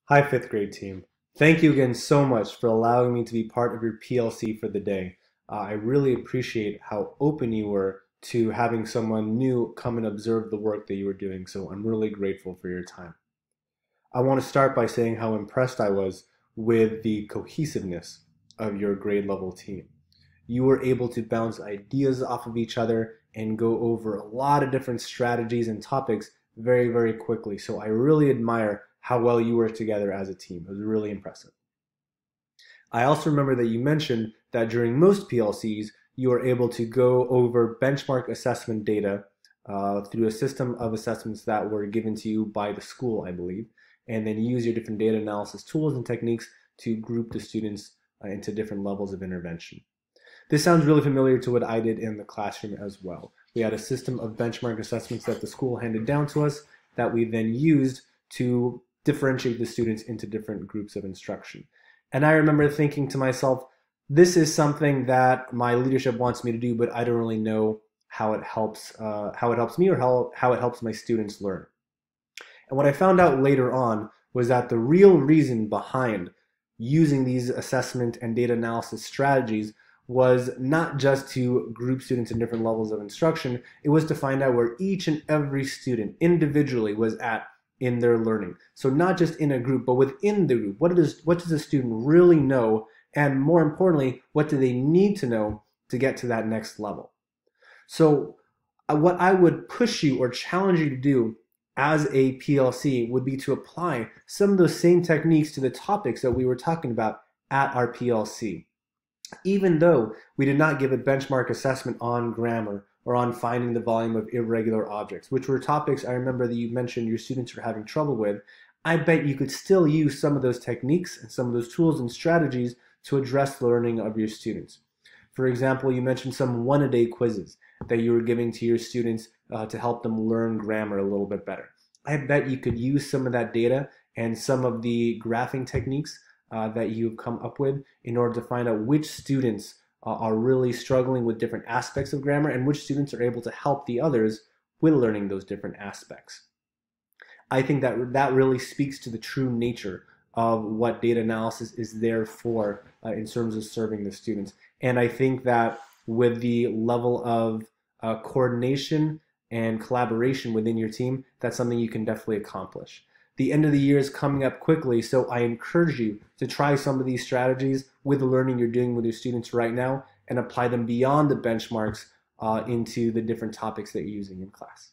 Hi, fifth grade team. Thank you again so much for allowing me to be part of your PLC for the day. I really appreciate how open you were to having someone new come and observe the work that you were doing, so I'm really grateful for your time. I want to start by saying how impressed I was with the cohesiveness of your grade level team. You were able to bounce ideas off of each other and go over a lot of different strategies and topics very, very quickly. So I really admire how well you worked together as a team. It was really impressive. I also remember that you mentioned that during most PLCs, you were able to go over benchmark assessment data through a system of assessments that were given to you by the school, I believe, and then use your different data analysis tools and techniques to group the students into different levels of intervention. This sounds really familiar to what I did in the classroom as well. We had a system of benchmark assessments that the school handed down to us that we then used to differentiate the students into different groups of instruction. And I remember thinking to myself, this is something that my leadership wants me to do, but I don't really know how it helps me or how it helps my students learn. And what I found out later on was that the real reason behind using these assessment and data analysis strategies was not just to group students in different levels of instruction, it was to find out where each and every student individually was at in their learning. So not just in a group, but within the group. What does a student really know? And more importantly, what do they need to know to get to that next level? So what I would push you or challenge you to do as a PLC would be to apply some of those same techniques to the topics that we were talking about at our PLC. Even though we did not give a benchmark assessment on grammar or on finding the volume of irregular objects, which were topics I remember that you mentioned your students were having trouble with, I bet you could still use some of those techniques and some of those tools and strategies to address the learning of your students. For example, you mentioned some one-a-day quizzes that you were giving to your students to help them learn grammar a little bit better. I bet you could use some of that data and some of the graphing techniques that you've come up with in order to find out which students are really struggling with different aspects of grammar and which students are able to help the others with learning those different aspects. I think that really speaks to the true nature of what data analysis is there for in terms of serving the students. And I think that with the level of coordination and collaboration within your team, that's something you can definitely accomplish. The end of the year is coming up quickly, so I encourage you to try some of these strategies with the learning you're doing with your students right now and apply them beyond the benchmarks into the different topics that you're using in class.